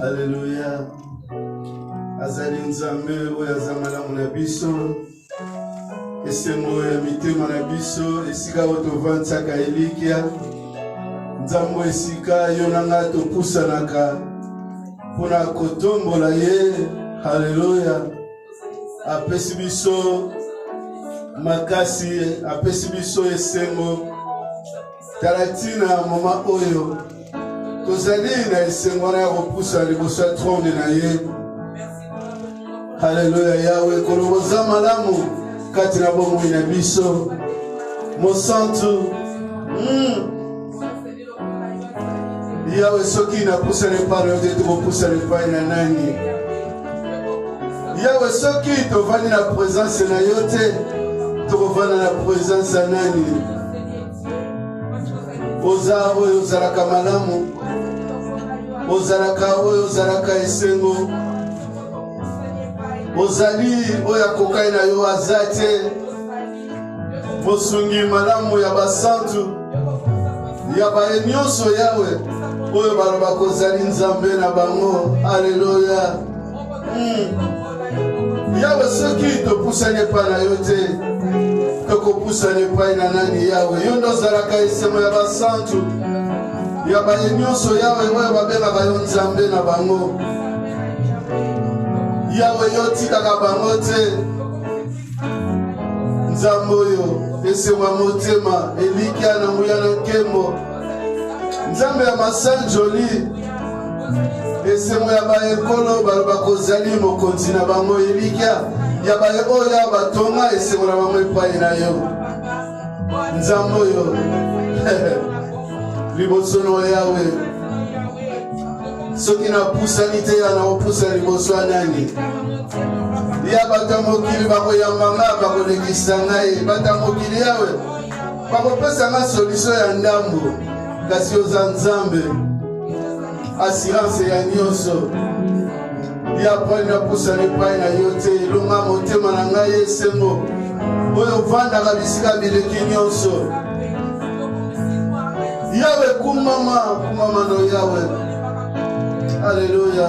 Alléluia. Azali nzambe oyo azamala mona biso. Esengo ya mitema na biso esika oyo tovansaka elikya. Nzambo esika yo na nga topusanaka mpona kotombola ye. Haleluya. Apesi biso makasi, apesi biso esengo. Talatina moma oyo tozali na esengo na ya kopusa liboso ya trône na ye. Haleluya. Yawe koloboza malamu kati na bomoi na biso. Mosantu Yawe soki napusa epai na yo tokopusa epai na nani? Yawe soki tovandi na présence na yo te tokovanda na présence ya nani? Oza oyo ozalaka malamu, ozalaka oyo ozalaka esengo, ozali oyo akokai na yo aza te. Mosungi malamu ya basantu ya baye nyonso Yawe oyo baloba kozali nzambe na bango. Alleluya. Yawe soki topusani epai na yo te tokopusani epai na nani? Yawe yo ndo ozalaka esengo ya basantu ya baye nyonso Yawe oyo babengaka yo nzambe na bango. Yawe yo tikaka bango te. Nzambe oyo esengo ya motema elikya na nguya na nkembo. Nzambe ya masanjoli esengo ya baekolo baloba kozali mokonzi na bango elikya ya baye oyo batonga esengo na bango epai na yo. Nzambe oyo liboso na Yawe soki napusani te ya nakopusa liboso ya nani? Ya bata mokili bakoyamba nga bakolekisa ngai. Bata mokili Yawe bakopesa nga solution ya ndambo, kasi oza nzambe assurance ya nyonso. Ya pai napusani epai na yo te elonga motema na ngai esengo oyo ovandaka bisika bileki nyonso. Yawe kumama no Yawe. Alleluya.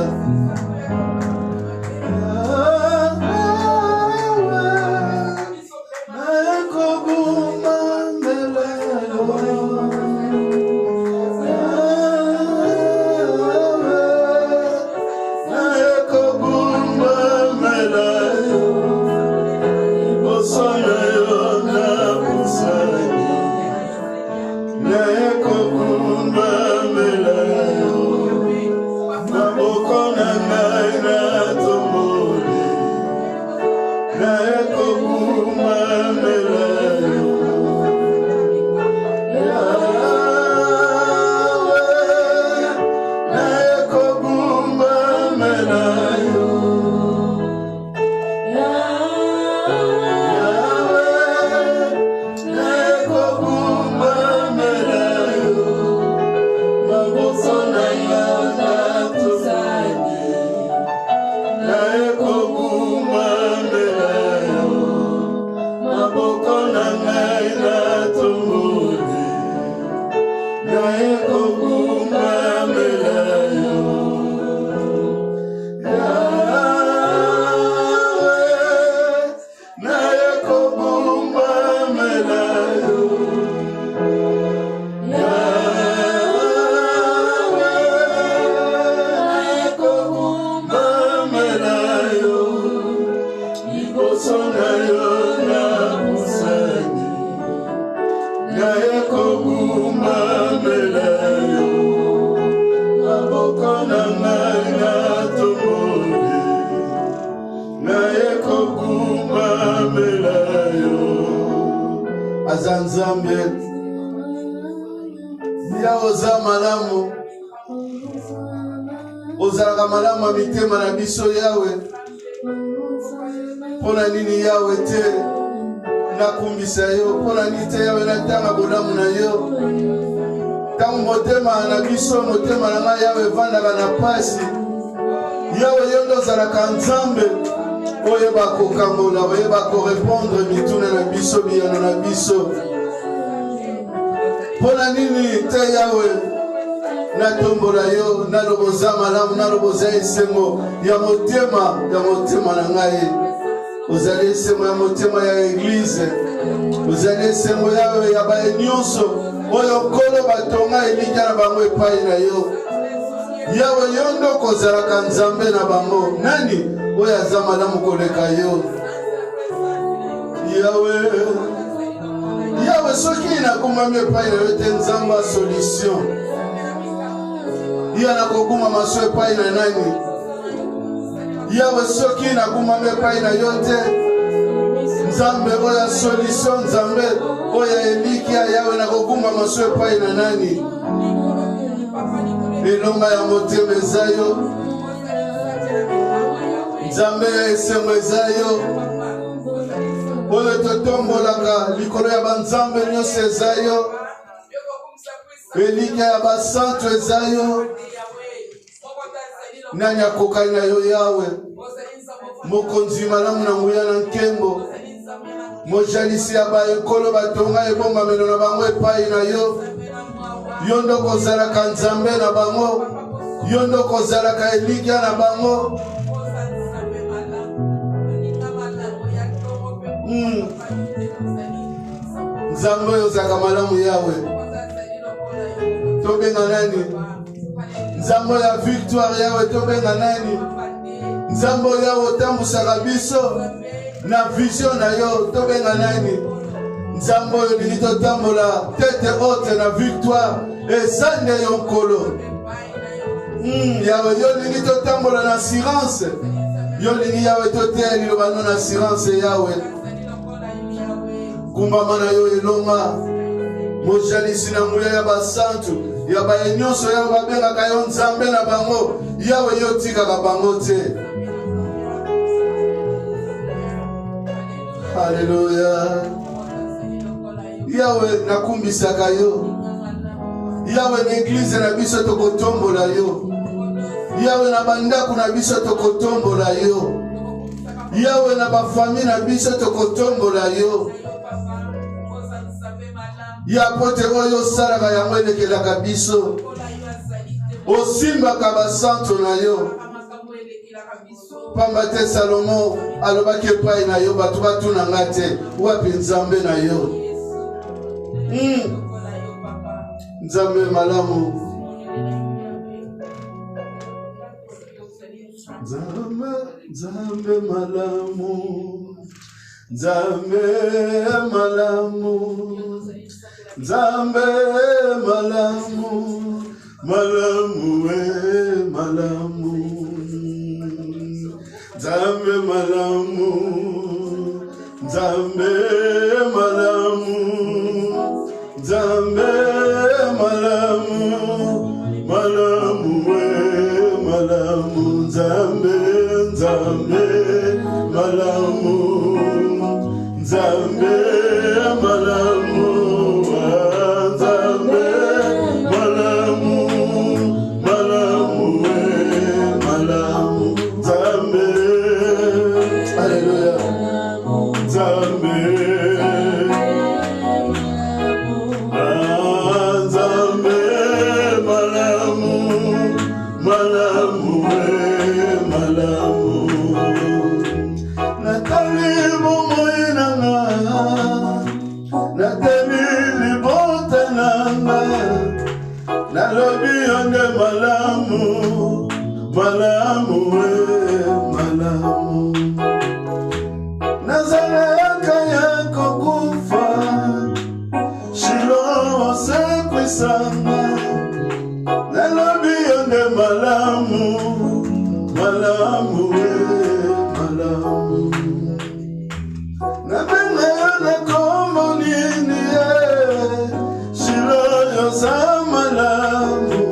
Azanzambe ya oza malamu, ozalaka malamu mitema na biso Yawe. Pona nini Yawe te nakumbisa yo? Pona nini te Yawe natanga bolamu na yo? Tangu motema na biso, motema na Yawe vandaka na pasi. Yawe yo ndo ozalaka nzambe oyeba kokangola oyeba korépondre mituna na biso biyano na biso mpona nini te yawe natombola yo naloboza malamu naloboza esengo ya motema na ngai ozali esengo ya motema ya eglize ozali esengo yawe ya baye nyonso oyo nkolo batonga elikya na bango epai na yo yawe yo nde kozalaka nzambe na bango nani oyo aza malamu koleka yo yawe soki nakumami epai na yo te nzambe ya solution ya nakokuma maso epai na nani yawe soki nakumami epai na yo te nzambe oyo ya solution nzambe oyo ya elikya yawe nakokuma maso epai na nani elonga ya motema eza yo nzambe ya esengo eza yo oyo totombolaka likolo ya banzambe nyonso eza yo elikya ya basantu eza yo nani akokani na yo yawe mokonzi malamu na nguya na nkembo mojalisi ya baekolo batonga ebombamelo na bango epai na yo yo nde kozalaka nzambe na bango yo nde kozalaka elikya na bango nzambe oyo ozalaka malamu yawe tobenga nani nzambe oyo ya victoire yawe tobenga nani nzambe oyo yawe otambusaka biso na vision na yo tobenga nani nzambe oyo lingi totambola tete ote na victoire eza nde yo nkolo yawe yo lingi totambola na assurance yo lingi yawe toteya liloba no na assurance yawe kumbama na yo elonga mojalisi na nguya ya basantu ya baye nyonso yawe babengaka yo nzambe na bango yawe yo tikaka bango te haleluya yawe nakumbisaka yo yawe na eglize na biso tokotombola yo yawe na bandako na biso tokotombola yo yawe na bafami na biso tokotombola yo ya pote oyo osalaka yango elekelaka biso osimbaka basanto na yo pamba te salomo alobaki epai na yo bato batunanga te wapi nzambe na yo nzambe malamu nzambe malamu nzambe malamu nzambe malamu malamu we malamu nzambe malamu nzambe malamu nzambe malamu malamu we malamu nzambe nzambe malamu nzambe malamu nzambe malamu malamu we malamu nzambe haleluya nzambe nzambe malamu malamu we malamu natali bomoi nanga natali libota nanga nalobi yonde malamu malamu we malamu nazalaka ya kokufa shilo sekwisanga nalobi yonde malamu malamu we malamu nabenga yona kombo nini shilo yosa malamu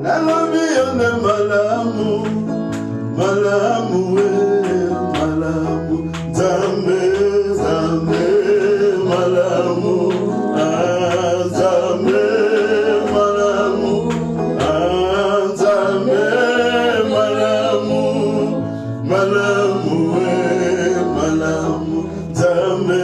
nalobi yonde malamu malamu we malamu nzambe nzambe malamu nzambe malamu nzambe malamu malamu we Nzambe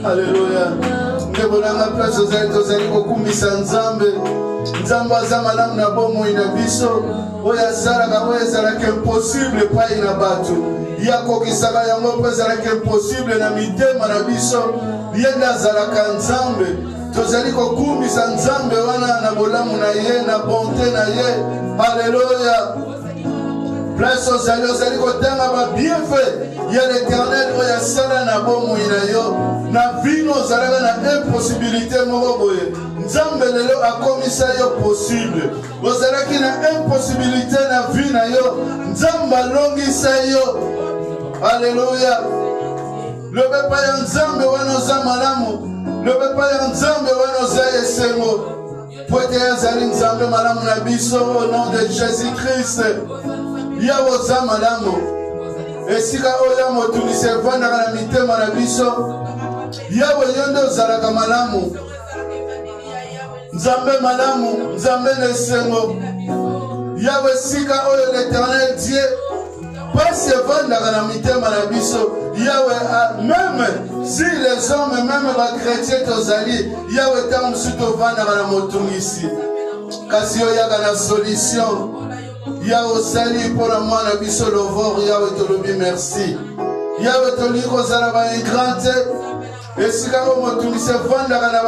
Alléluia. Ngebolanga place ozali kokumisa Nzambe. Nzambe aza malamu na bomoi na biso. Oyo asalaka oyo ezalaka impossible epai na bato. Ye akokisaka yango mpo ezalaka impossible na mitema na biso. Ye nde azalaka Nzambe. Tozali kokumisa Nzambe wana na bolamu na ye, na bonté na ye. Alléluia. Place ozali kotanga ba bienfait ya l'Éternel oyo asala na bomoi na yo. Na vino ozalaka na impossibilité moko boye. Nzambe lelo akomisa yo possible. Ozalaki na impossibilité na vie na yo. Nzambe alongisa yo. Alléluia. Lobe pa ya Nzambe wana oza malamu. Lobe pa ya Nzambe wana oza esengo. Poete yazali Nzambe malamu na biso au nom de Jésus-Christ. Yawe oza malamu. Esika oyo motungisi evandaka na mitema na biso. Yawe yonde ozalaka malamu. Nzambe malamu, Nzambe nesengo. Yawe sika oyo l'Éternel Dieu. Pasi evandaka na mitema na biso. Yawe même si les hommes même ba chrétiens tozali, Yawe tangu musu tovandaka na motungisi. Kasi yo yaka na solution. Yawe sali pour la mwana biso lovor. Yawe tolobi merci. Yawe toli kozala ba ingrate. Esika o motungisi evandaka na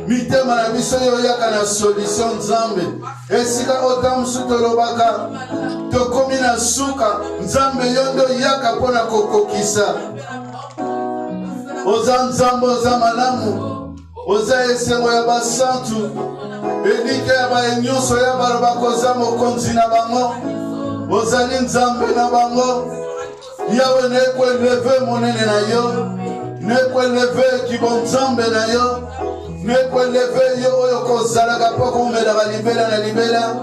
mitema na biso yo yaka na solution Nzambe. Esika o tamusu tolobaka tokomi na suka Nzambe yondo yaka pona kokokisa. Oza Nzambe oza malamu. Oza esengo ya basantu. Edike ya baenyonso ya balobakoza mokonzi na bango. Ozali Nzambe na bango. Yawe nekweleve monene na yo. Nekweleve kibonzambe na yo. Nekweleve yo oyo kozalaka po kumelaka libela na libela.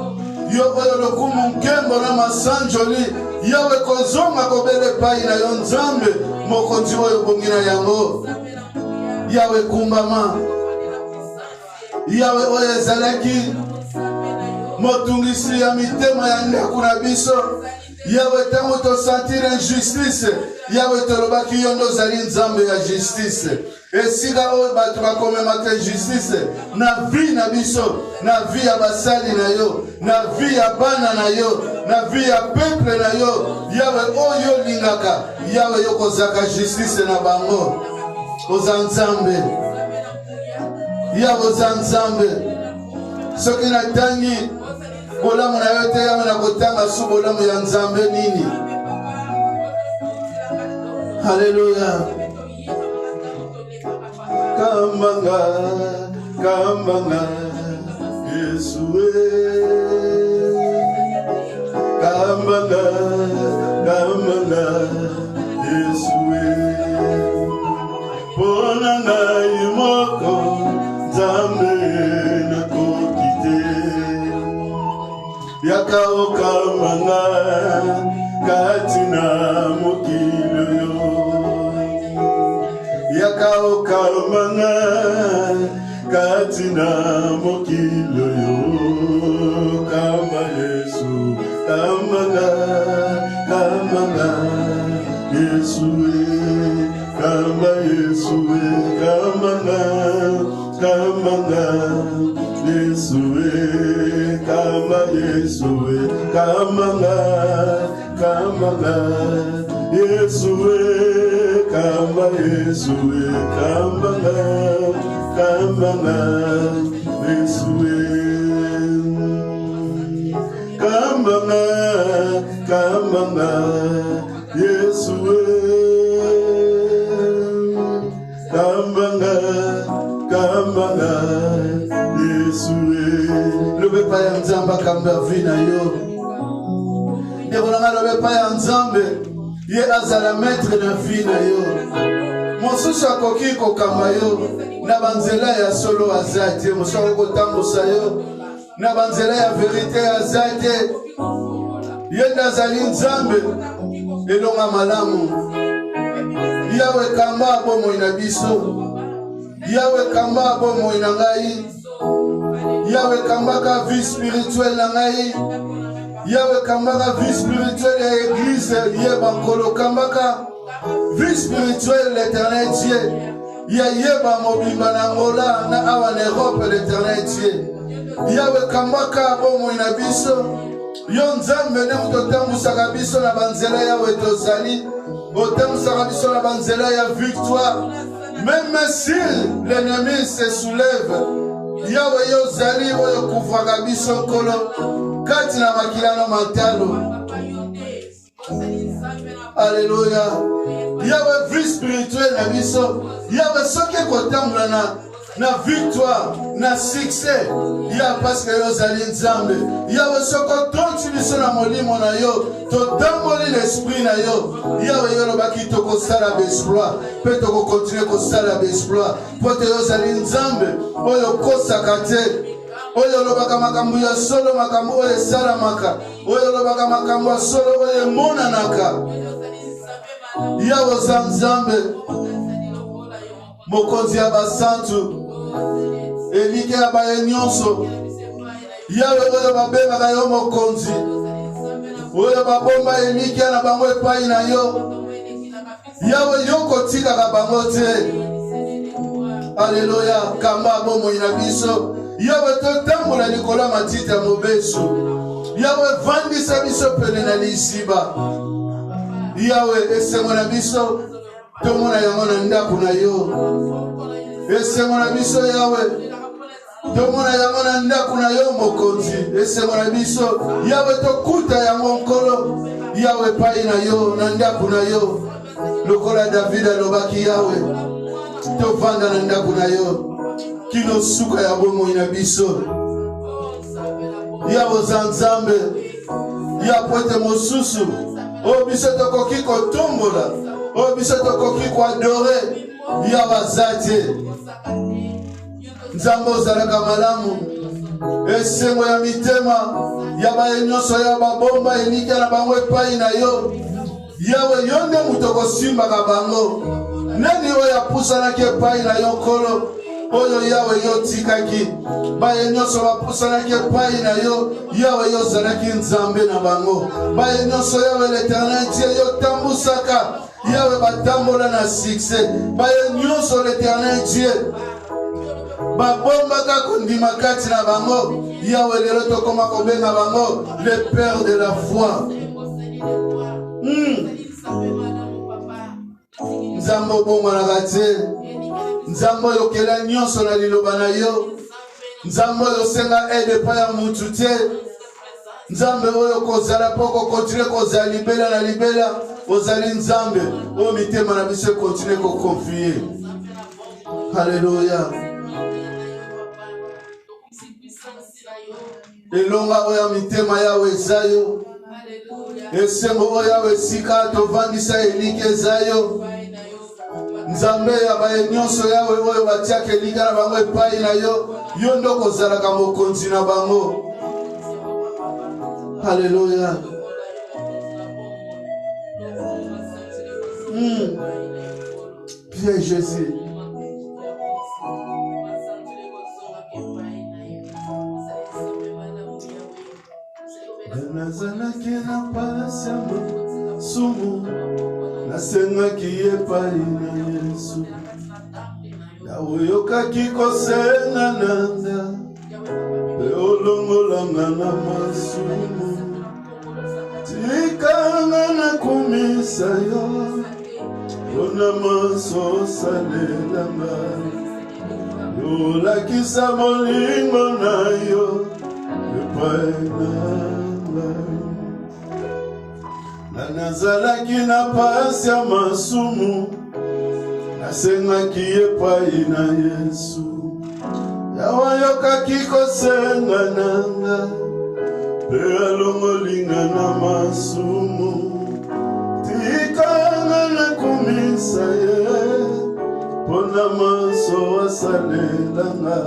Yo oyo lokumu nkembo na masanjoli. Yawe kozonga kobele pai na yo Nzambe. Mokonzi oyo bongi na yango. Yawe kumbama. Yawe oyo ezalaki motungisi ya mitema ya ndako na biso. Yawe tango to sentir injustice. Yawe tolobaki yo ndo ozali Nzambe ya justice. Esika oyo bato bakomemaka justice na vie na biso, na vie ya basali na yo, na vie ya bana na yo, na vie ya peuple na yo. Yawe oyo lingaka. Yawe yo kozaka justice na bango. Oza Nzambe. Yawe oza Nzambe. Soki na tangi bolamu na yo te yawe na kotanga su bolamu ya Nzambe nini. Haleluya. Kambanga, kambanga, Yesue. Kambanga, kambanga, Yesue. Ponanga imoko, Nzambe na kokite. Yaka okambanga, katina mokilo yo. Yaka okamanga katina mokilo yo. Kamba Yesu, kamanga, kamanga Yesu, kamba Yesu, kamanga, kamanga Yesu, kamba Yesu, kamanga, kamanga Yesu. Kamba Yesu, kambanga, kambanga Yesu, kambanga, kambanga Yesu, kambanga, kambanga Yesu. Lobe pa ya Nzambe kamba vina yo. Yebolanga lobe pa ya Nzambe. Ye azala maître na vie na yo. mosusu akoki kokamba yo na banzela ya solo azate mosusu kotambusa yo na banzela ya verite azate yenda azali nzambe elonga malamu yawe kamba bomoi na biso yawe kamba bomoi na ngai yawe kambaka vie spirituelle na ngai yawe kambaka vie spirituelle ya église yeba nkolo kambaka vie spirituelle l'éternel Dieu ya yeba mobimba na ngola na awa na Europe l'éternel Dieu yawe kambaka bomoi na biso yo nzambe ne mutotambusaka biso na banzela yawe tozali otambusaka biso na banzela ya victoire même si l'ennemi se soulève yawe yo zali oyo kufaka biso nkolo kati na makilano matalo. Alléluia. Yawe vie spirituelle na biso yawe soki kotambola na victoire na succès ya parce que yo zali nzambe yawe soko tonti biso na molimo na yo totamboli l'esprit na yo yawe yo lobaki tokosala bexploit mpe tokokontinue kosala bexploit po te yo zali nzambe oyo kosaka te oyo lobaka makambo ya solo makambo oyo esalamaka oyo lobaka makambo ya solo oyo emonanaka yawe oza nzambe mokonzi ya basantu elike ya baye nyonso yawe oyo babengaka yo mokonzi oyo babomba elike na bango epai na yo yawe yo kotikaka bango te. Alléluia. Kamba bomoi na biso yawe totambola likolo ya matiti ya mobesu yawe vandisa biso pene na lisiba yawe esengo na biso tomona yango na ndako na yo esengo na biso yawe tomona yango na ndako na yo mokonzi esengo na biso yawe tokuta yango nkolo yawe pai na yo na ndako na yo lokola David alobaki yawe tovanda na ndako na yo kino suka ya bomoi na biso yawe oza nzambe ya poete mosusu o biso tokoki kotombola o biso tokoki koadore ya bazate nzambe ozalaka malamu esengo ya mitema ya baye nyonso ya babomba elika na bango epai na yo yawe yo nde moto kosimbaka bango nani oyo apusanaki epai na yo nkolo oyo yawe yo tikaki baye nyonso bapusanaki epai na yo yawe yo ozalaki nzambe na bango baye nyonso yawe l'éternel Dieu yo tambusaka yawe batambola na succès baye nyonso l'éternel Dieu babombaka kondima kati na bango yawe lelo tokoma kobenga bango le père de la foi. Nzambe obongwanaka te nzambe oyo okela nyonso na liloba na yo nzambe oyo osenga aide epai ya mutu te nzambe oyo kozala mpo kokontinue kozala libela na libela ozali nzambe oyo mitema na biso ekontinue kokonfie. Halleluya. elonga oyo mitema yawe eza yo esengo oyo yawe esika tovandisa elike eza yo nzambe ya baye nyonso yawe oyo batiaka elika na bango epai na yo yo nde kozalaka mokonzi na bango. Halleluya. Bien Jésus. Nazalaki na pasi sumu nasengaki epai na Yesu yawe yokaki kosenga nanga pe olongolanga na masumu tikanga na kumisa yo mpona maso osalelanga yolakisa bolingo na yo epai na nazalaki na pasi ya masumu nasengaki epai na Yesu yawe yokaki kosenga nanga pe alongolinga na masumu tikanga na kumisa ye pona maso asalelanga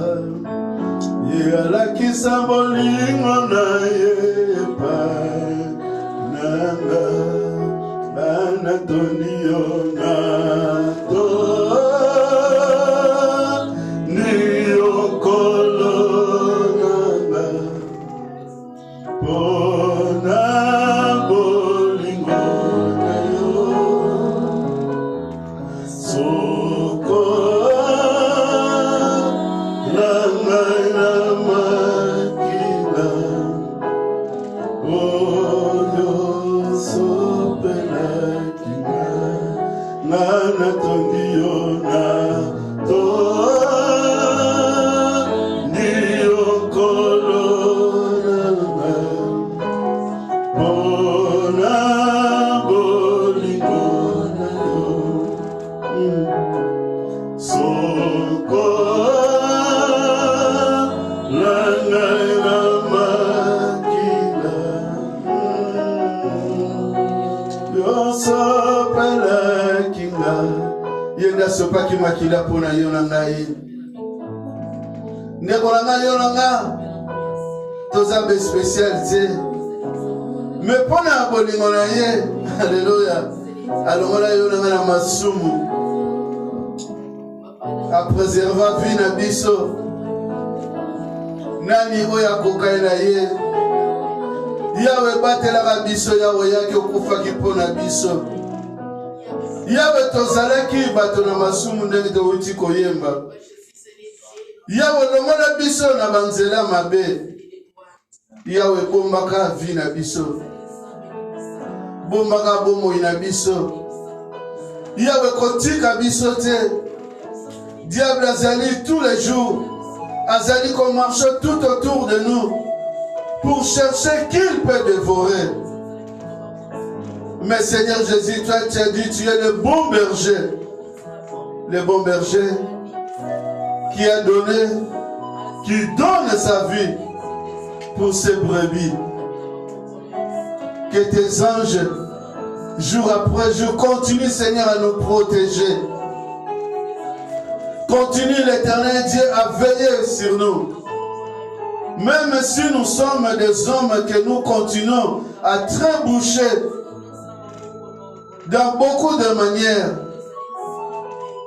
ye alakisa bolingo na ye epai nanga banatoni yo nato ni okolo nanga pona bolingo na yo soko nanga na makila oyo sopelakinga nana tondi yo na to ni okolo nanga bona bolingo na yo soko nanga na makila yo sopelakinga yenda sopaki makila pona yo na ngai ndeko na ngai yo na nga toza be spécialité me pona bolingo na ye alleluya alongola yo na nga na masumu apréserva vie na biso nani oyo akokai na ye yawe batelaka biso yawe yaki okufaki mpo na biso yawe tozalaki bato na masumu ndenge towuti koyemba yawe longola biso na banzela mabe yawe bombaka vi na biso bombaka bomoi na biso yawe kotika biso te diable azali tous les jours azali qu'on marche tout autour de nous pour chercher qui il peut dévorer. Mais Seigneur Jésus, toi tu as dit, tu es le bon berger qui a donné, qui donne sa vie pour ses brebis. Que tes anges, jour après jour, continuent, Seigneur, à nous protéger. Continue, l'Éternel Dieu, à veiller sur nous. Même si nous sommes des hommes que nous continuons à trébucher dans beaucoup de manières.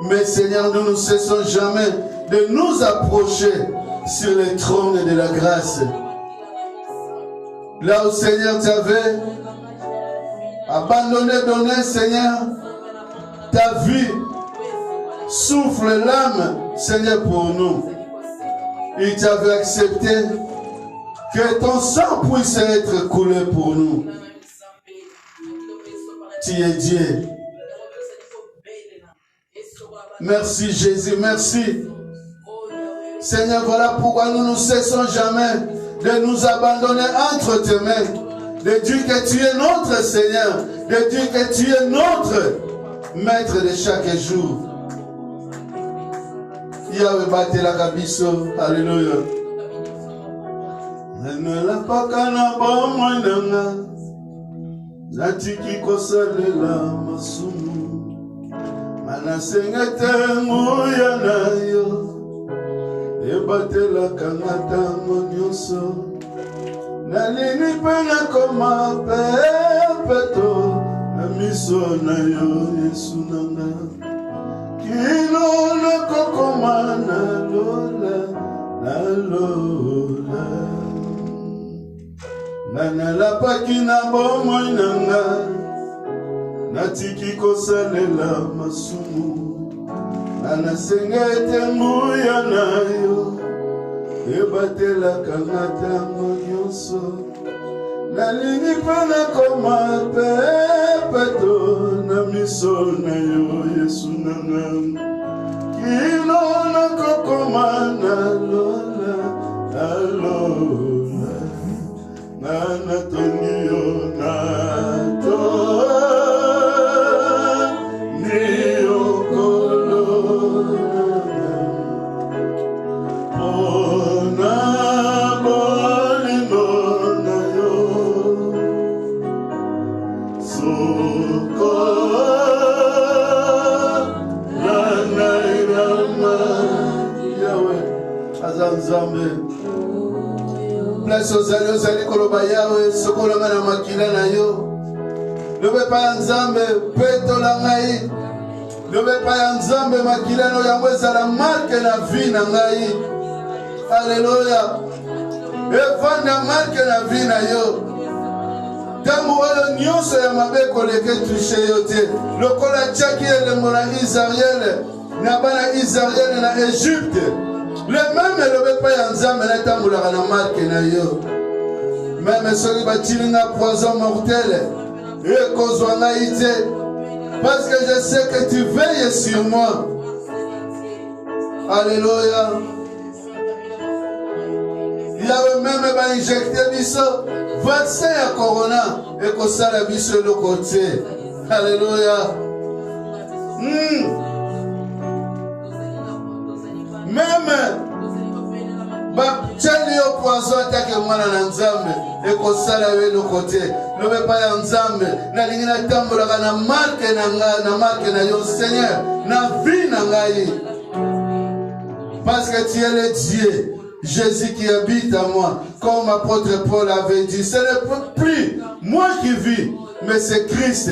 Mais Seigneur, nous ne cessons jamais de nous approcher sur le trône de la grâce. Là où Seigneur t'avait abandonné, donné, Seigneur, ta vie, souffle l'âme, Seigneur, pour nous. Il t'avait accepté que ton sang puisse être coulé pour nous. Tu es Dieu. Merci Jésus, merci. Seigneur, voilà pourquoi nous ne cessons jamais de nous abandonner entre tes mains. De dire que tu es notre Seigneur. De dire que tu es notre Maître de chaque jour. Yahweh batelaka biso, alléluia. Nenelapaka na bomoi nanga, natiki kosalela masumu. Manasengete nguya na yo, ebatelaka ngatango nyonso. Nalini pena koma pepeto, na miso na yo Yesu nanga. Kino na kokoma na lola, na lola. Nanalapaki na bomoi nanga, natiki kosalela masumu. Nanasengete nguya na yo, ebatelaka ngatango nyonso. Nalingi pena koma pepeto, na miso na yo Yesu nanga. Kino na kokoma na lola, na lola. Nana toni yo nato, ni okolo ona bolingo na yo. Soko nana aza nzambe. Place ozali koloba yawe sokolanga na makila na yo. Lobe pa ya nzambe petola ngai. Lobe pa ya nzambe makila no yango ezala marke na vie na ngai. Alléluia. Evanda marke na vie na yo. Tango oyo nyonso ya mabe koleke touche yo te. Lokola tiaki elembo na Israel na bana Israel na Egypte. Le même lobe pa ya nzambe na tambulaka na marke na yo. Même soki batilinga poison mortel ekozwa ngai te. Parce que je sais que tu veilles sur moi. Alléluia. Yawe même va injecter biso vaccin ya corona et que ça la biso de côté. Alléluia. Même ba tcheli au poison attaque mwana na nzambe et que ça la de côté. Ne veut pas ya nzambe na lingina tambola na marque na marque na yo Seigneur na vie na ngai. Parce que tu es le Dieu. Jésus qui habite en moi, comme l'apôtre Paul avait dit, ce n'est plus moi qui vis, mais c'est Christ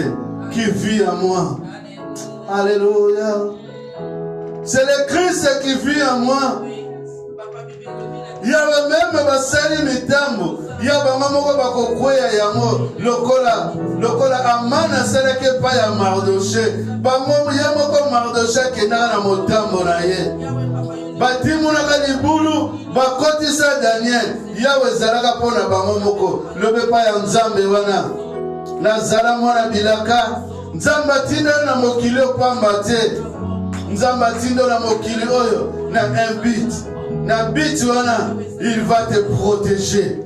qui vit en moi. Alléluia. C'est le Christ qui vit en moi. Il y avait même basali mitambo, il y avait maman bako kwea yango, lokola amana seleke pa ya Mardoché, ba momo yamo ko Mardoché kenana motambo na ye. Batimunaka libulu bakotisa Daniel yawe zalaka pona bango moko lobe pa ya nzambe wana nazala mwana bilaka nzamba tindo na mokili opamba te nzamba tindo na mokili oyo na un but na but wana il va te protéger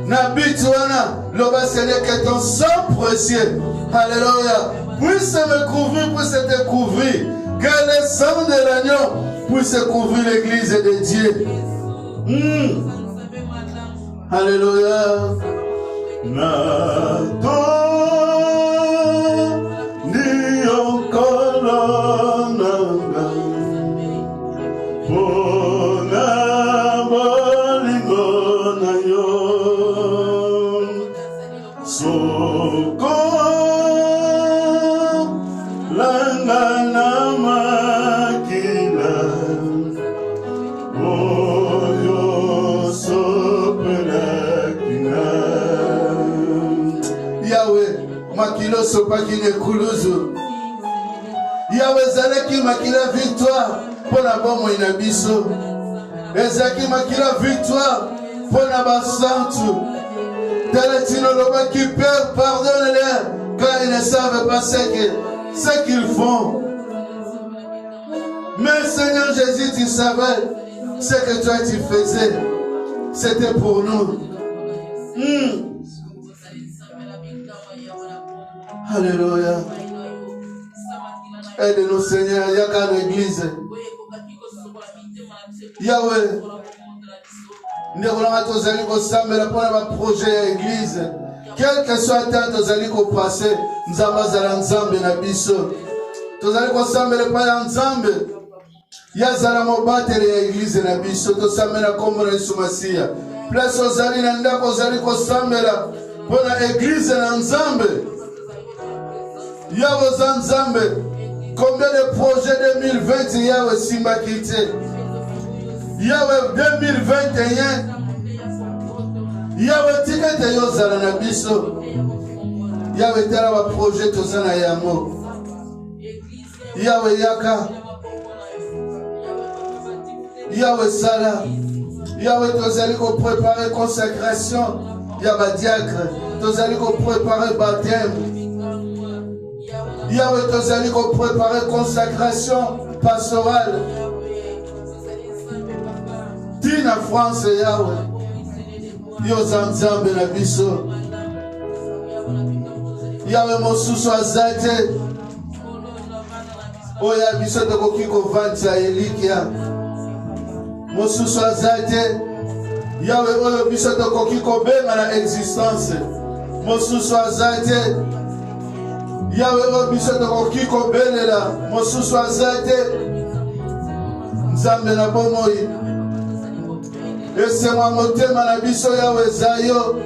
na but wana loba Seigneur que ton sang précieux alléluia puisse me couvrir puisse te couvrir que le sang de l'agneau puisse couvrir l'église de Dieu. Alléluia. Nato ni okolonanga pona bolingo na yo soko langa na makila oyo sopelakina Yahweh makilo sopaki ne kuluzu Yahweh zalaki makila victoire pona bomo ina biso ezaki makila victoire pona basantu Talatino loba qui perd pardonne-les car ils ne savent pas ce qu'ils font. Mais Seigneur Jésus, tu savais ce que toi tu faisais. C'était pour nous. Alléluia. Aide-nous Seigneur, il y a qu'à l'église. Yahweh. Nous avons projet à l'église. Quel que soit le temps, nous allons passer. Nous allons ensemble na biso. Nous allons ensemble pas ensemble. Yazala mobatele ya église na biso. Nous allons na kombo na Sumasia. Place aux alliés na ndako zali ko sambela. Pona église na ensemble. Yawo ensemble. Combien de projets 2020 yawo simba kite. Yawe 2021 Yawe tikete yozala na biso Yawe tala wa projet tozana yango Yawe yaka Yawe sala Yawe tozali ko préparer consécration Yaba diacre tozali ko préparer baptême Yawe tozali ko préparer consécration pastorale Tina France Yahweh Yoza nzambe na biso Yahweh mosusu azate Oya biso tokoki kovanda elikia Mosusu azate Yahweh oyo biso tokoki kobenga na existence Mosusu azate Yahweh oyo biso tokoki kobelela Mosusu azate Nzambe na bomoi Et c'est moi motema na biso Yahweh Zayo.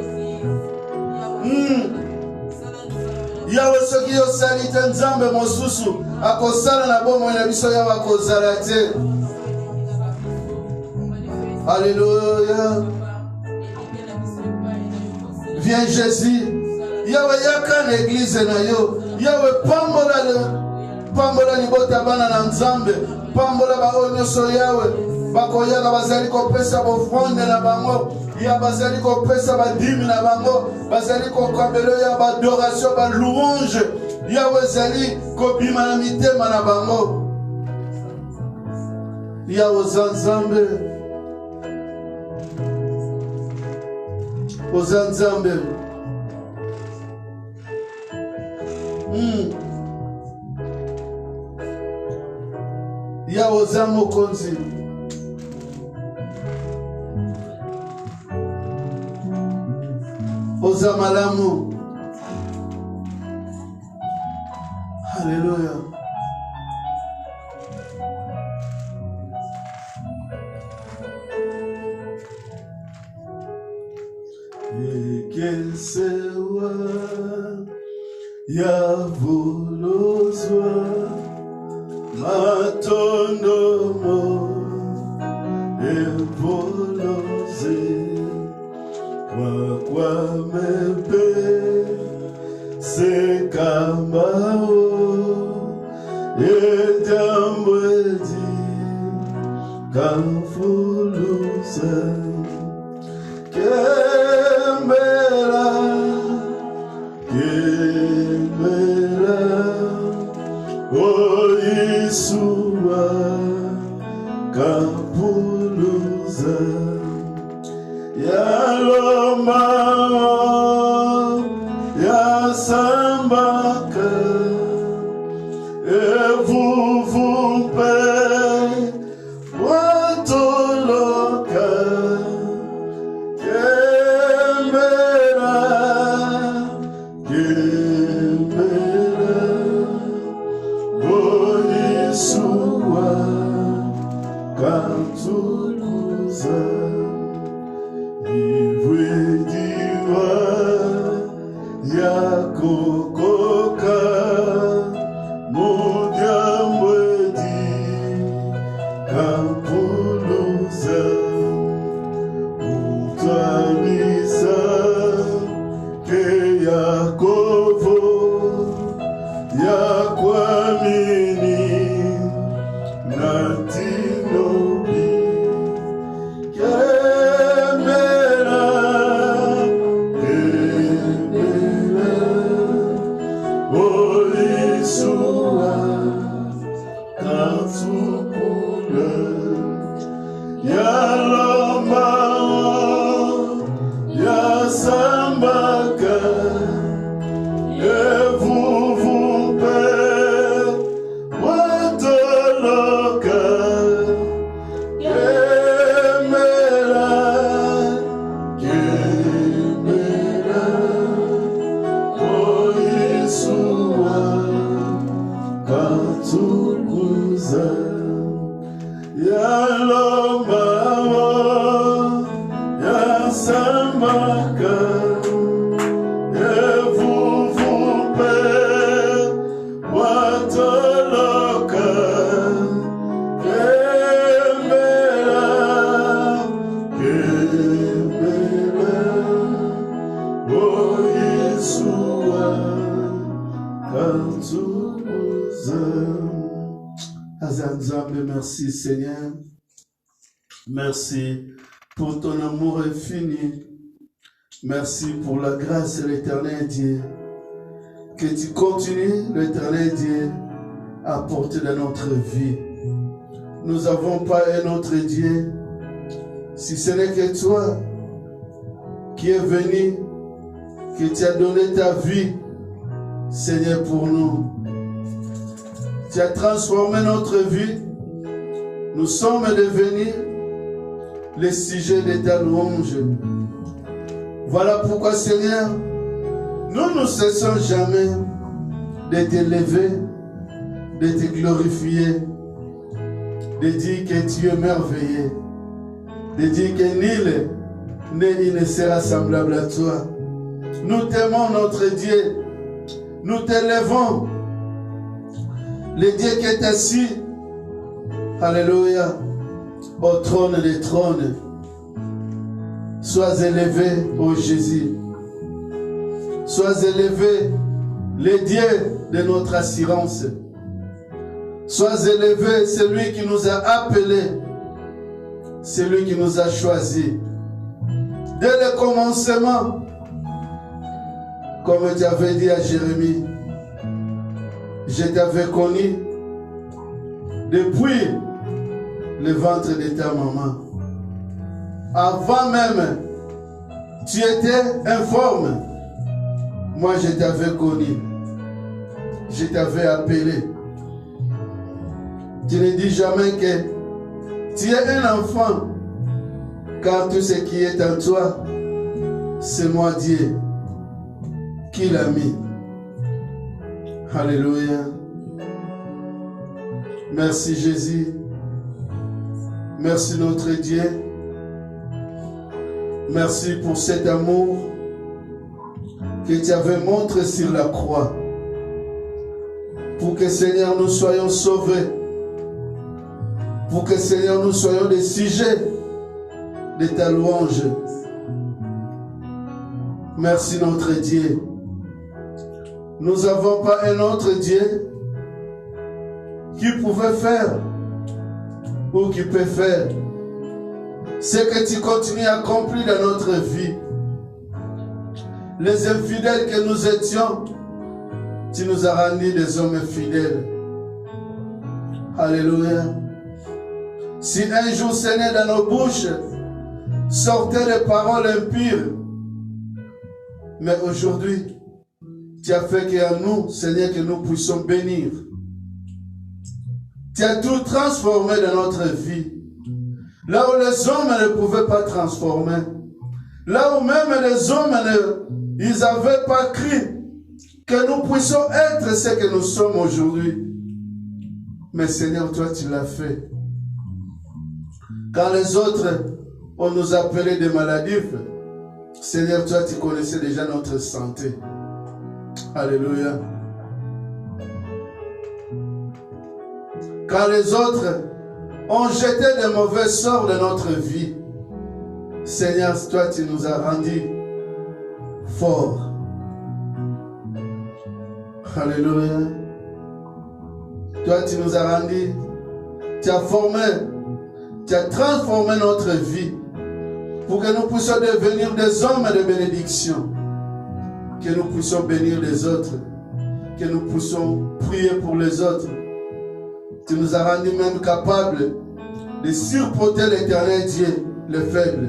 Yahweh soki yo sali te nzambe mosusu akosala na bomoi na biso Yahweh akozala te. Alléluia. Viens Jésus. Yahweh yaka na église na yo. Yahweh pambola libota bana na nzambe. Pambola ba onyoso Yahweh. Bakoyaka bazali kopesa bofronde na bango. Ya bazali kopesa ba dîme na bango. Bazali kokabelo ya ba adoration ba louange. Yahweh zali kobima na mitema na bango. Yahweh zanzambe. Ozanzambe. Yahweh zamokonzi. Oza malamu. Alléluia. Yekesewa yavulozwa matondomo evoloze kwa mepe sekambao edambwedi kamfuluza Kembera, Oisua, Kapuluza, Yaloma, Yasambaka, Evuvumpe, Watoloka, Merci Seigneur, merci pour ton amour infini, merci pour la grâce de l'Éternel Dieu, que tu continues l'Éternel Dieu à porter dans notre vie. Nous n'avons pas un autre Dieu, si ce n'est que toi qui es venu, que tu as donné ta vie, Seigneur, pour nous. Tu as transformé notre vie. Nous sommes devenus les sujets de ta louange. Voilà pourquoi, Seigneur, nous ne cessons jamais de t'élever, de te glorifier, de dire que tu es merveilleux. de dire que nul il ne sera semblable à toi. Nous t'aimons, notre Dieu. Nous t'élèvons. Le Dieu qui est assis, alléluia, au trône des trônes. Sois élevé, ô Jésus. Sois élevé, le Dieu de notre assurance. Sois élevé, celui qui nous a appelés, celui qui nous a choisis. Dès le commencement, comme tu avais dit à Jérémie, je t'avais connu depuis le ventre de ta maman. Avant même, tu étais informe. Moi, je t'avais connu. Je t'avais appelé. Tu ne dis jamais que tu es un enfant, car tout ce qui est en toi, c'est moi Dieu qui l'a mis. Alléluia. Merci Jésus. Merci notre Dieu. Merci pour cet amour que tu avais montré sur la croix. Pour que Seigneur nous soyons sauvés. Pour que Seigneur nous soyons des sujets de ta louange. Merci notre Dieu. Nous n'avons pas un autre Dieu qui pouvait faire ou qui peut faire ce que tu continues à accomplir dans notre vie. Les infidèles que nous étions, tu nous as rendus des hommes fidèles. Alléluia. Si un jour, Seigneur, dans nos bouches sortaient des paroles impures, mais aujourd'hui, tu as fait qu'en nous, Seigneur, que nous puissions bénir. Tu as tout transformé dans notre vie. Là où les hommes ne pouvaient pas transformer. Là où même les hommes ils n'avaient pas cru que nous puissions être ce que nous sommes aujourd'hui. Mais Seigneur, toi, tu l'as fait. Quand les autres, on nous appelait des maladifs, Seigneur, toi, tu connaissais déjà notre santé. Alléluia. Quand les autres ont jeté des mauvais sorts de notre vie, Seigneur, toi, tu nous as rendus forts. Alléluia. Toi, tu nous as rendus, tu as formé, tu as transformé notre vie pour que nous puissions devenir des hommes de bénédiction, que nous puissions bénir les autres, que nous puissions prier pour les autres. Tu nous as rendus même capables de surporter l'Éternel Dieu, le faible.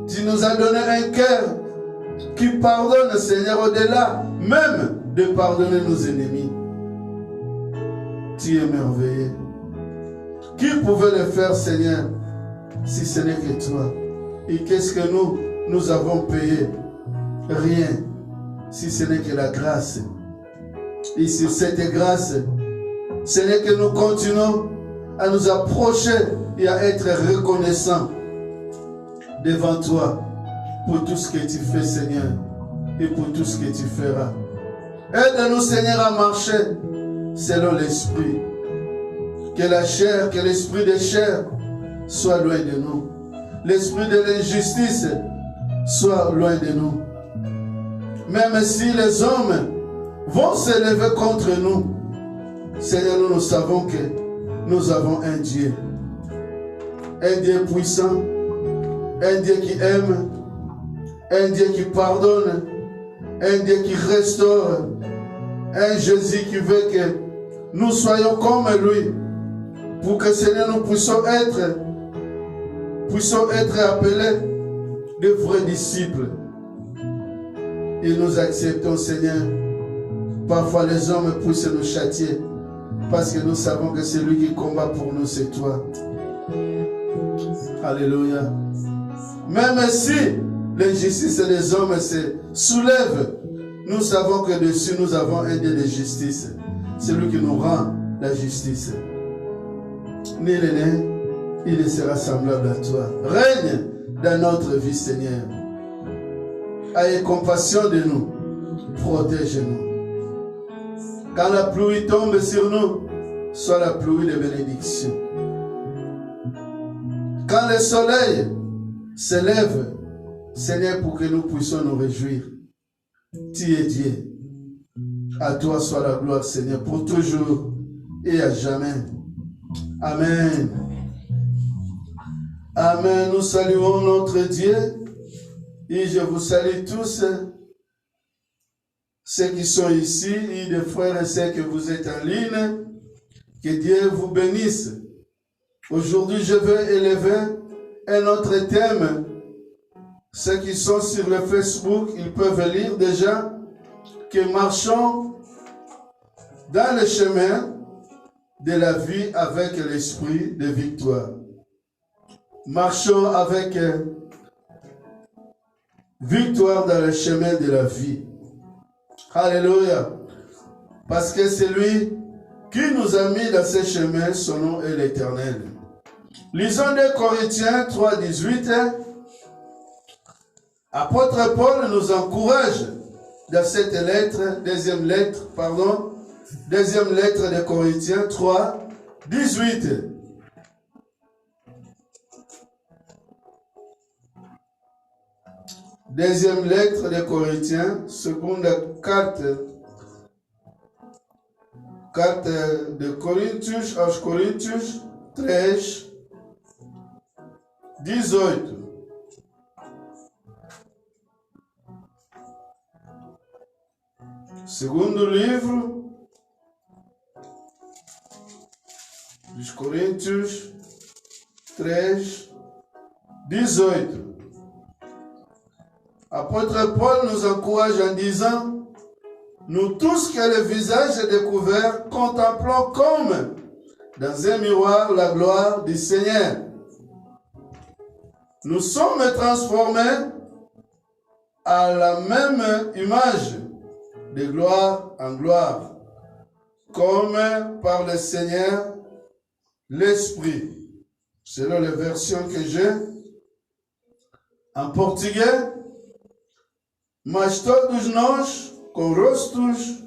Tu nous as donné un cœur qui pardonne, Seigneur, au-delà même de pardonner nos ennemis. Tu es merveilleux. Qui pouvait le faire, Seigneur, si ce n'est que toi? Et qu'est-ce que nous avons payé? Rien, si ce n'est que la grâce. Et sur cette grâce, ce n'est que nous continuons à nous approcher et à être reconnaissants devant toi pour tout ce que tu fais, Seigneur, et pour tout ce que tu feras. Aide-nous, Seigneur, à marcher selon l'esprit. Que la chair, que l'esprit de chair soit loin de nous. L'esprit de l'injustice soit loin de nous. Même si les hommes vont s'élever contre nous, Seigneur, nous savons que nous avons un Dieu puissant, un Dieu qui aime, un Dieu qui pardonne, un Dieu qui restaure, un Jésus qui veut que nous soyons comme lui, pour que, Seigneur, nous puissions être appelés de vrais disciples. Et nous acceptons, Seigneur, parfois les hommes puissent nous châtier, parce que nous savons que celui qui combat pour nous, c'est toi. Alléluia. Même si l'injustice des hommes se soulève, nous savons que dessus nous avons un Dieu de justice. C'est lui qui nous rend la justice. Ni l'aîné, il sera semblable à toi. Règne dans notre vie, Seigneur. Aie compassion de nous. Protège-nous. Quand la pluie tombe sur nous, soit la pluie de bénédiction. Quand le soleil se lève, Seigneur, pour que nous puissions nous réjouir. Tu es Dieu. À toi soit la gloire, Seigneur, pour toujours et à jamais. Amen. Amen. Nous saluons notre Dieu et je vous salue tous, ceux qui sont ici et les frères et ceux que vous êtes en ligne. Que Dieu vous bénisse. Aujourd'hui, je vais élever un autre thème. Ceux qui sont sur le Facebook, ils peuvent lire déjà que marchons dans le chemin de la vie avec l'esprit de victoire. Marchons avec victoire dans le chemin de la vie. Alléluia. Parce que c'est lui qui nous a mis dans ce chemin, son nom est l'Éternel. Lisons 2 Corinthiens 3, 18. Apôtre Paul nous encourage dans cette lettre, deuxième lettre de Corinthiens 3, 18. Deuxième lettre de Corinthiens, seconde carte de Corinthians, aos Coríntios 3, 18. Segundo livro dos Coríntios 3, 18. Apôtre Paul nous encourage en disant: nous tous que le visage est découvert, contemplons comme dans un miroir la gloire du Seigneur. Nous sommes transformés à la même image, de gloire en gloire, comme par le Seigneur l'Esprit. Selon les versions que j'ai, en portugais, mas todos nós, com rostos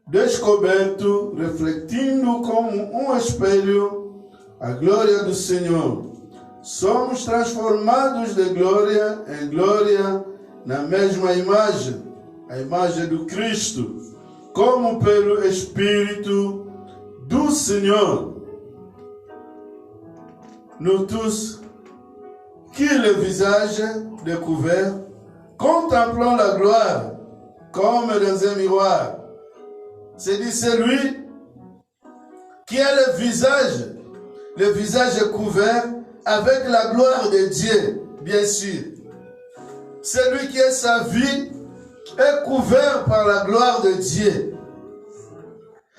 descobertos, refletindo como espelho a glória do Senhor, somos transformados de glória em glória na mesma imagem, a imagem do Cristo, como pelo Espírito do Senhor. Nous tous, qui le visage découvert, contemplons la gloire comme dans un miroir. C'est-à-dire celui qui a le visage couvert avec la gloire de Dieu, bien sûr. Celui qui a sa vie est couvert par la gloire de Dieu.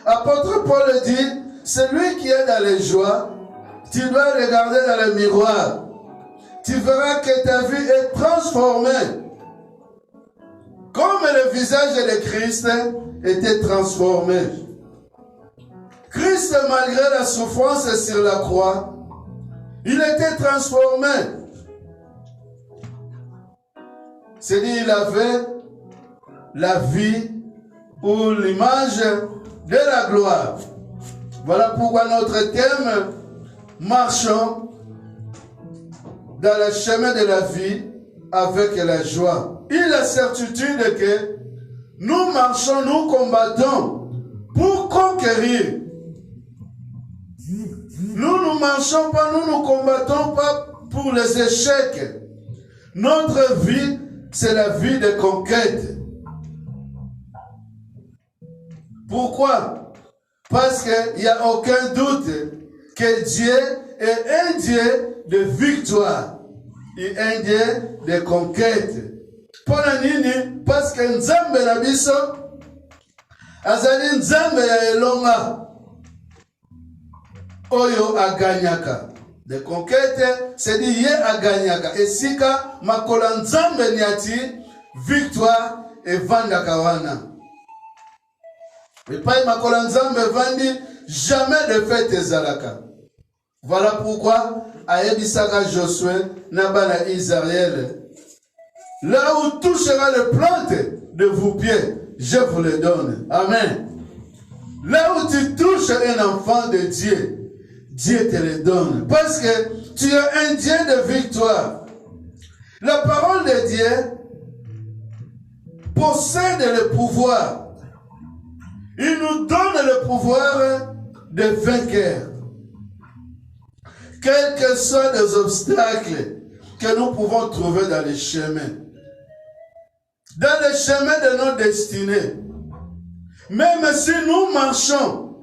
Apôtre Paul dit, celui qui est dans les joies, tu dois regarder dans le miroir. Tu verras que ta vie est transformée. Comme le visage de Christ était transformé. Christ, malgré la souffrance sur la croix, il était transformé. C'est-à-dire, il avait la vie ou l'image de la gloire. Voilà pourquoi notre thème, marchons dans le chemin de la vie avec la joie. Il a la certitude que nous marchons, nous combattons pour conquérir. Nous ne marchons pas, nous ne combattons pas pour les échecs. Notre vie, c'est la vie de conquête. Pourquoi? Parce qu'il n'y a aucun doute que Dieu est un Dieu de victoire et un Dieu de conquête. Parce que Nzambe na biso azali Nzambe ya elonga oyo aganyaka. De conquête, c'est dit ye aganyaka. Esika makola Nzambe niati victoire et vanda kawana. Et pas makola Nzambe vandi jamais de fête ezalaka. Voilà pourquoi Aébisaka Josué, Nabana Israël, là où touchera le plante de vos pieds, je vous le donne. Amen. Là où tu touches un enfant de Dieu, Dieu te le donne. Parce que tu es un Dieu de victoire. La parole de Dieu possède le pouvoir. Il nous donne le pouvoir de vainqueur. Quels que soient les obstacles que nous pouvons trouver dans les chemins. Dans les chemins de nos destinées. Même si nous marchons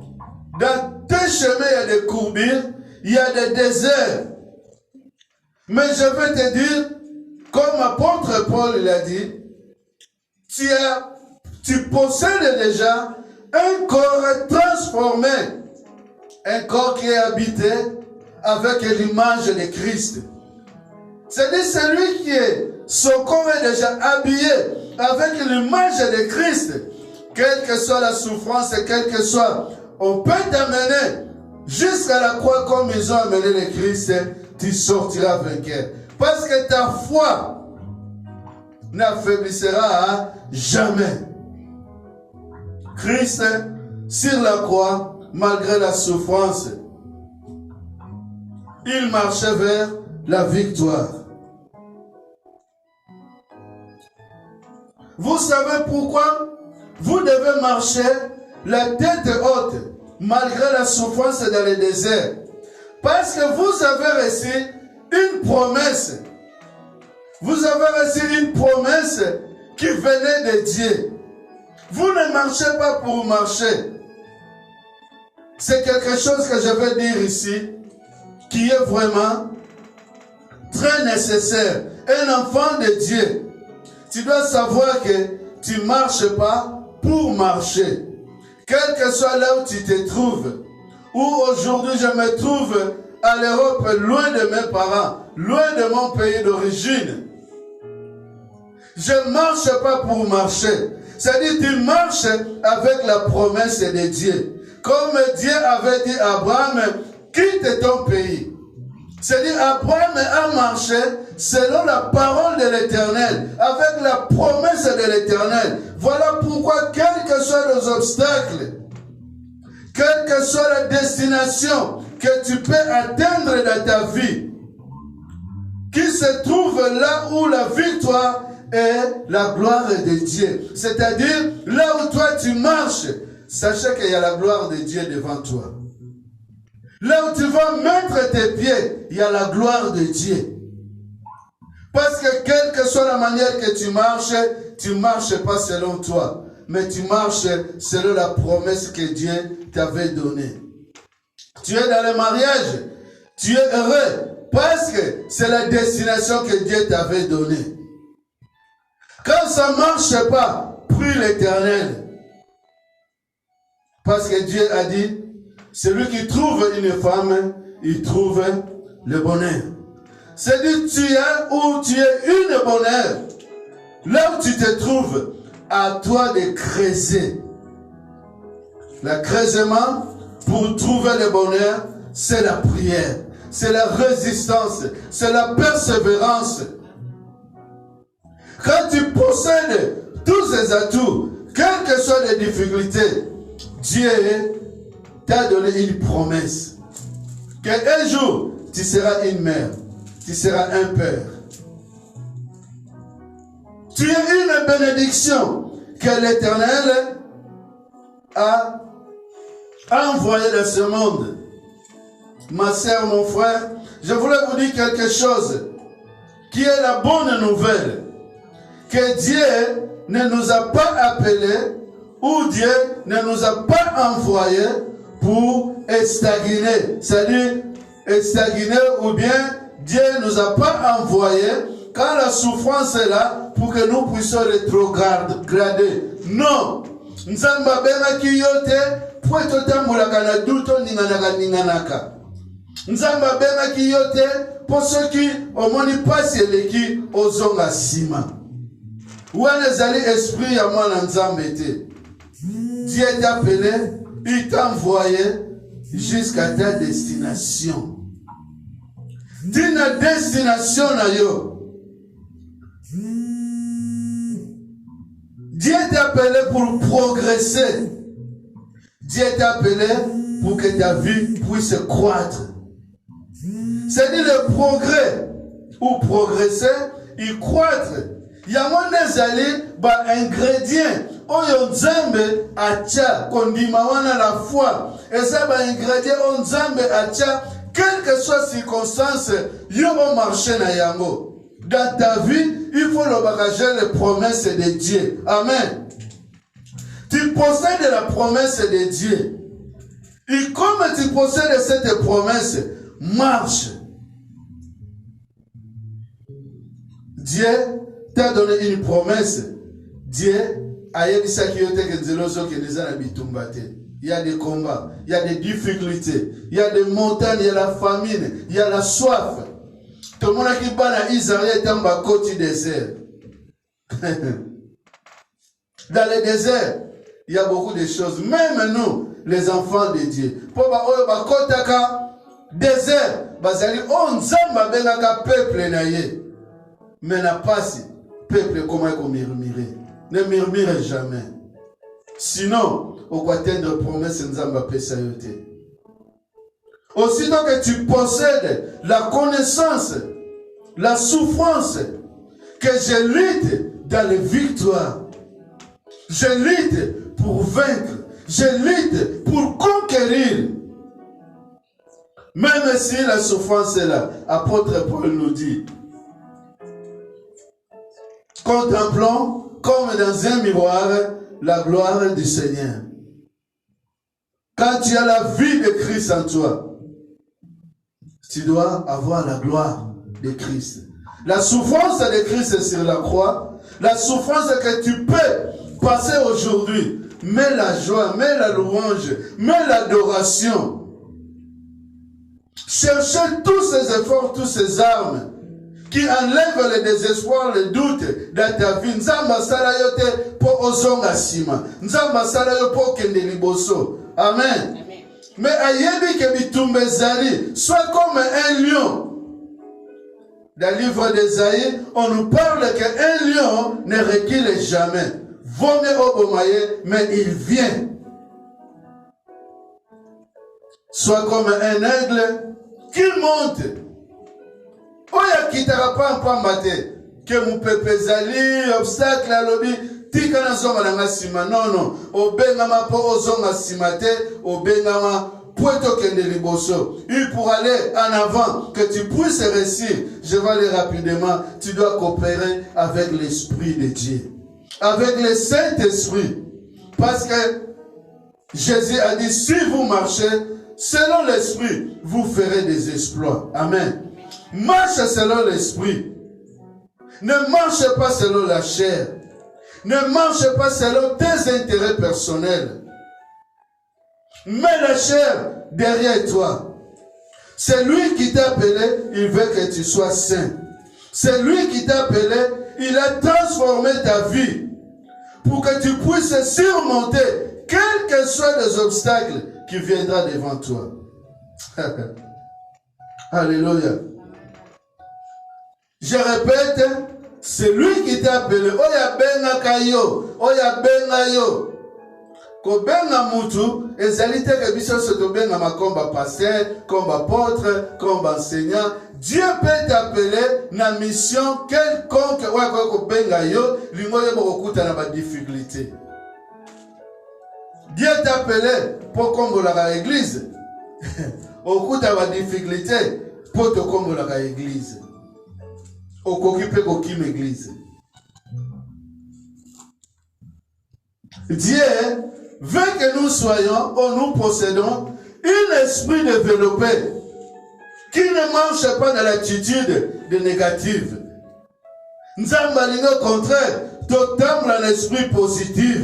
dans tes chemins, il y a des courbures, il y a des déserts. Mais je vais te dire, comme apôtre Paul l'a dit, tu possèdes déjà un corps transformé, un corps qui est habité avec l'image de Christ. C'est-à-dire celui qui est, son corps est déjà habillé avec l'image de Christ. Quelle que soit la souffrance, quelle que soit, on peut t'amener jusqu'à la croix comme ils ont amené le Christ, tu sortiras vainqueur. Parce que ta foi n'affaiblira jamais. Christ, sur la croix, malgré la souffrance, il marchait vers la victoire. Vous savez pourquoi vous devez marcher la tête haute, malgré la souffrance dans le désert. Parce que vous avez reçu une promesse. Vous avez reçu une promesse qui venait de Dieu. Vous ne marchez pas pour marcher. C'est quelque chose que je vais dire ici, qui est vraiment très nécessaire. Un enfant de Dieu, tu dois savoir que tu ne marches pas pour marcher. Quel que soit là où tu te trouves, où aujourd'hui je me trouve à l'Europe, loin de mes parents, loin de mon pays d'origine. Je ne marche pas pour marcher. C'est-à-dire tu marches avec la promesse de Dieu. Comme Dieu avait dit à Abraham, quitte ton pays. C'est-à-dire Abraham a marché selon la parole de l'Éternel, avec la promesse de l'Éternel. Voilà pourquoi, quels que soient les obstacles, quelle que soit la destination que tu peux atteindre dans ta vie, qui se trouve là où la victoire est la gloire de Dieu. C'est-à-dire, là où toi tu marches, sachez qu'il y a la gloire de Dieu devant toi. Là où tu vas mettre tes pieds, il y a la gloire de Dieu. Parce que quelle que soit la manière que tu marches pas selon toi, mais tu marches selon la promesse que Dieu t'avait donnée. Tu es dans le mariage, tu es heureux, parce que c'est la destination que Dieu t'avait donnée. Quand ça ne marche pas, prie l'Éternel. Parce que Dieu a dit, celui qui trouve une femme, il trouve le bonheur. C'est-à-dire, tu es où tu es une bonheur. Là où tu te trouves, à toi de creuser. Le creusement, pour trouver le bonheur, c'est la prière, c'est la résistance, c'est la persévérance. Quand tu possèdes tous ces atouts, quelles que soient les difficultés, Dieu t'a donné une promesse. Qu'un jour, tu seras une mère, tu seras un père. Tu es une bénédiction que l'Éternel a envoyée dans ce monde. Ma sœur, mon frère, je voulais vous dire quelque chose qui est la bonne nouvelle. Que Dieu ne nous a pas appelés ou Dieu ne nous a pas envoyés pour stagner. C'est-à-dire, stagner ou bien Dieu ne nous a pas envoyés quand la souffrance est là pour que nous puissions rétrograder. Non. Nzamba benga kiyote pour totamulaka na duto ninganaka. Nzamba benga kiyote pour ceux qui omoni pasi eleki ozonga sima. Ouane zali esprit ya mwana nzambe te. Dieu t'a appelé, il t'a envoyé jusqu'à ta destination. tina destination na yo. Dieu t'a appelé pour progresser. Dieu t'a appelé pour que ta vie puisse croître. C'est-à-dire le progrès ou progresser, il croître. Il y a mon ezali ba ingrédient oyo nzambe acha kondima wana la foi. Et ça ba ingrédient oyo nzambe acha quelle que soit circonstance yo va marcher na yango. Dans ta vie, il faut le bagager les promesses de Dieu. Amen. Tu possèdes la promesse de Dieu. Et comme tu possèdes cette promesse, marche. Dieu t'a donné une promesse. Dieu a dit il y a des combats, il y a des difficultés, il y a des montagnes, il y a la famine, il y a la soif. Tout le monde qui bat Israël est en bas côté désert. Dans le désert, il y a beaucoup de choses. Même nous, les enfants de Dieu. Pour désert, bazali on zamba benaka peuple naye. Mais n'a pas si peuple comment qu'on murmurer. Ne murmure jamais. Sinon, au quoi atteindre promesse nzamba pesayote. Aussitôt que tu possèdes la connaissance, la souffrance, que je lutte dans les victoires. Je lutte pour vaincre. Je lutte pour conquérir. Même si la souffrance est là, apôtre Paul nous dit, contemplons comme dans un miroir la gloire du Seigneur. Quand tu as la vie de Christ en toi, tu dois avoir la gloire de Christ. La souffrance de Christ sur la croix, la souffrance que tu peux passer aujourd'hui, mais la joie, mais la louange, mais l'adoration. Cherchez tous ces efforts, tous ces armes qui enlèvent le désespoir, le doute dans ta vie. Nzamba sala yote po ozonga sima. Nzamba sala yo po kende liboso. Amen. Mais ayebi ke bitumbe zali, sois comme un lion. Dans le livre d'Ésaïe, on nous parle qu'un lion ne recule jamais. Vaut mieux obomaye, mais il vient. Sois comme un aigle qui monte. Oya kitara pa mpambate. Que mon pepe zali, obstacle à lobby. Tika na zonga na ngasima. Non, non. Obengama po ozonga simate. Obengama pueto kende liboso. Et pour aller en avant, que tu puisses réussir, je vais aller rapidement. Tu dois coopérer avec l'Esprit de Dieu. Avec le Saint-Esprit. Parce que Jésus a dit, si vous marchez selon l'Esprit, vous ferez des exploits. Amen. Marche selon l'Esprit. Ne marche pas selon la chair. Ne marche pas selon tes intérêts personnels. Mets la chair derrière toi. C'est lui qui t'a appelé, il veut que tu sois saint. C'est lui qui t'a appelé, il a transformé ta vie pour que tu puisses surmonter quels que soient les obstacles qui viendront devant toi. Alléluia. Je répète, c'est lui qui t'a appelé. Oya benga kayo, oya benga yo. Ko benga mutu, ezalite ke biso soto benga ma comme pasteur, comme apôtre, comme enseignant. Dieu peut t'appeler na mission quelconque. Oya ko benga yo, lingo yo bokuta na ba difficulté. Dieu t'a appelé pour kombola la église. Okuta ba difficulté pour te kombola la église. Occupé aucune église. Dieu veut que nous soyons, ou nous possédons, un esprit développé qui ne marche pas dans l'attitude de négative. Nous avons au contraire, totalement un esprit positif.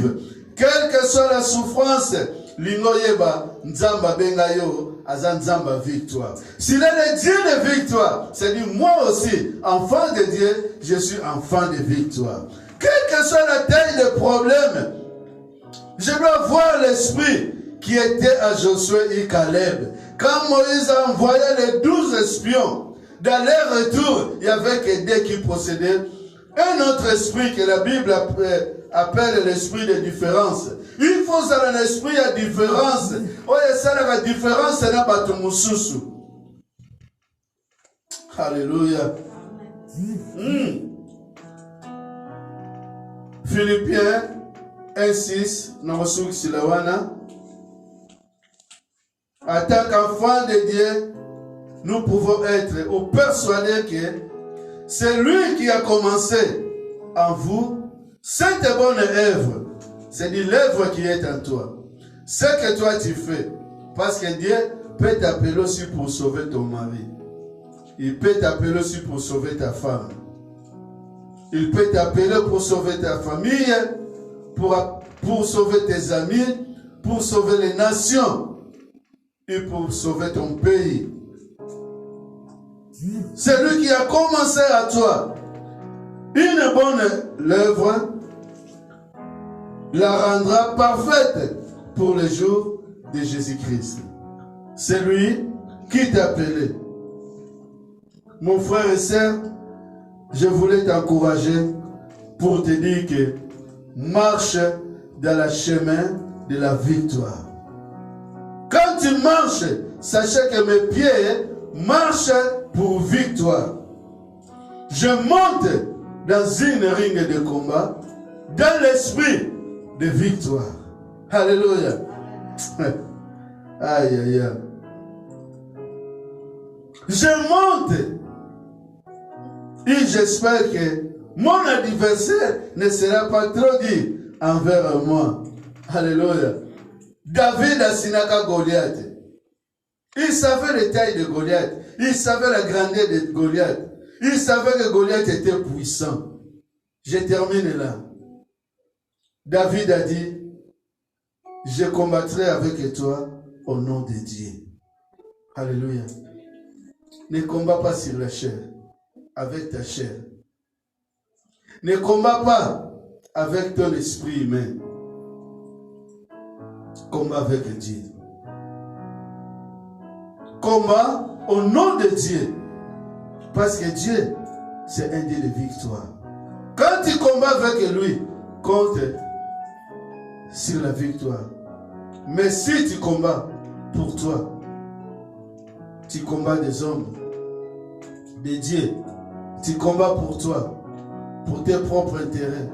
Quelle que soit la souffrance, l'ingoyeba, nzamba bengayo, azan nzamba victoire. S'il est le Dieu de victoire, c'est dit moi aussi, enfant de Dieu, je suis enfant de victoire. Quelle que soit la taille de problème, je dois voir l'esprit qui était à Josué et Caleb. Quand Moïse a envoyé les 12 espions Dans leur retour, il y avait que deux qui possédaient un autre esprit que la Bible appelle l'esprit de différence. Il faut ça un esprit de différence. Oye, ça la différence c'est la batumususu. Alléluia. Philippiens 1:6, Namasuk Silawana. En tant qu'enfant de Dieu, nous pouvons être ou persuadés que c'est lui qui a commencé en vous cette bonne œuvre. C'est-à-dire l'œuvre qui est en toi. Ce que toi tu fais. Parce que Dieu peut t'appeler aussi pour sauver ton mari. Il peut t'appeler aussi pour sauver ta femme. Il peut t'appeler pour sauver ta famille, pour sauver tes amis, pour sauver les nations et pour sauver ton pays. C'est lui qui a commencé à toi. Une bonne œuvre la rendra parfaite pour le jour de Jésus-Christ. C'est lui qui t'a appelé. Mon frère et sœur, je voulais t'encourager pour te dire que marche dans le chemin de la victoire. Quand tu marches, sachez que mes pieds marchent pour victoire. Je monte dans une ring de combat, dans l'esprit de victoire. Alléluia. Aïe, aïe, aïe. Je monte. Et j'espère que mon adversaire ne sera pas trop dur envers moi. Alléluia. David a sinaka Goliath. Il savait la taille de Goliath. Il savait la grandeur de Goliath. Il savait que Goliath était puissant. Je termine là. David a dit, je combattrai avec toi au nom de Dieu. Alléluia. Ne combat pas sur la chair, avec ta chair. Ne combat pas avec ton esprit humain. Combat avec Dieu. Combat au nom de Dieu. Parce que Dieu, c'est un Dieu de victoire. Quand tu combats avec lui, compte sur la victoire. Mais si tu combats pour toi, tu combats des hommes, des dieux, tu combats pour toi, pour tes propres intérêts,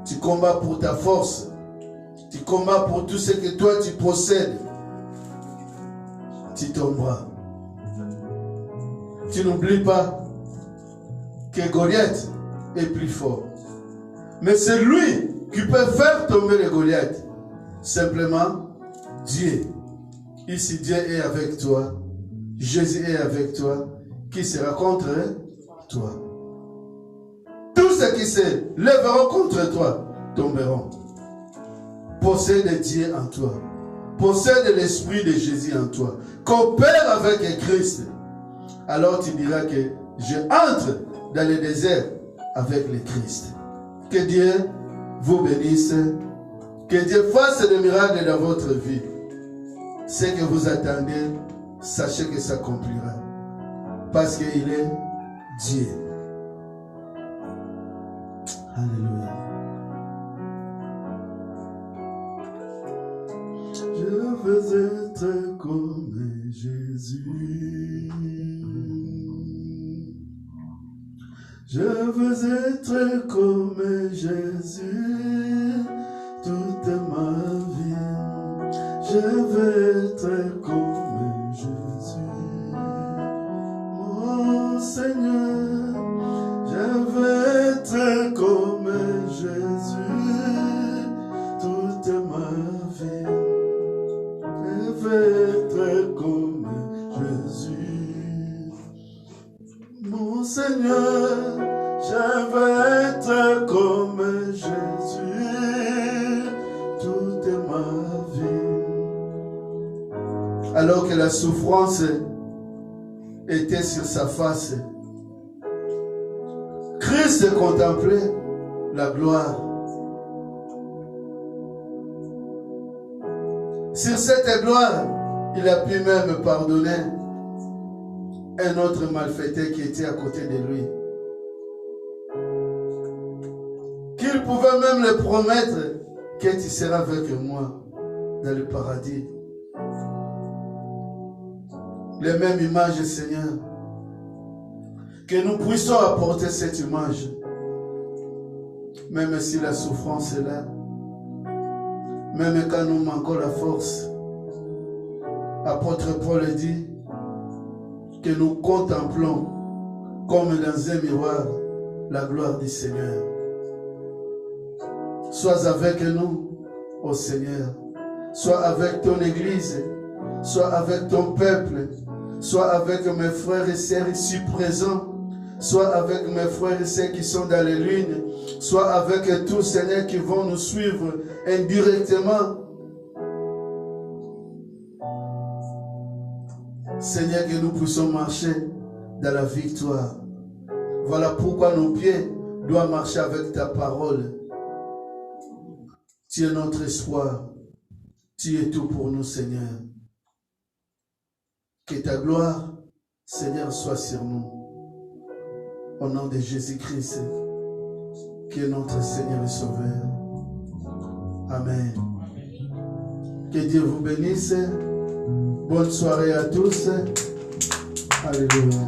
tu combats pour ta force, tu combats pour tout ce que toi tu possèdes, tu tomberas. Tu n'oublies pas que Goliath est plus fort. Mais c'est lui qui peut faire tomber le Goliath. Simplement, Dieu. Ici, Dieu est avec toi. Jésus est avec toi. Qui sera contre toi? Tous ceux qui se lèveront contre toi tomberont. Possède Dieu en toi. Possède l'esprit de Jésus en toi. Coopère avec Christ. Alors tu diras que je entre dans le désert avec le Christ. Que Dieu vous bénisse. Que Dieu fasse des miracles dans votre vie. Ce que vous attendez, sachez que ça accomplira. Parce qu'il est Dieu. Alléluia. Je veux être comme Jésus. Je veux être comme Jésus toute ma vie. Je veux être comme Jésus, mon Seigneur. Je veux être comme Jésus toute ma vie. Je veux être comme Jésus, mon Seigneur. Je veux être comme Jésus toute ma vie. Alors que la souffrance était sur sa face, Christ contemplait la gloire. Sur cette gloire, il a pu même pardonner un autre malfaiteur qui était à côté de lui. Qu'il pouvait même le promettre que tu seras avec moi dans le paradis. Les mêmes images, Seigneur. Que nous puissions apporter cette image. Même si la souffrance est là. Même quand nous manquons la force. Apôtre Paul dit que nous contemplons comme dans un miroir la gloire du Seigneur. Sois avec nous, ô Seigneur. Sois avec ton Église. Sois avec ton peuple. Sois avec mes frères et sœurs ici présents. Sois avec mes frères et sœurs qui sont dans les lunes. Sois avec tous, Seigneur, qui vont nous suivre indirectement. Seigneur, que nous puissions marcher dans la victoire. Voilà pourquoi nos pieds doivent marcher avec ta parole. Tu es notre espoir. Tu es tout pour nous, Seigneur. Que ta gloire, Seigneur, soit sur nous. Au nom de Jésus-Christ, qui est notre Seigneur et Sauveur. Amen. Que Dieu vous bénisse. Bonne soirée à tous. Alléluia.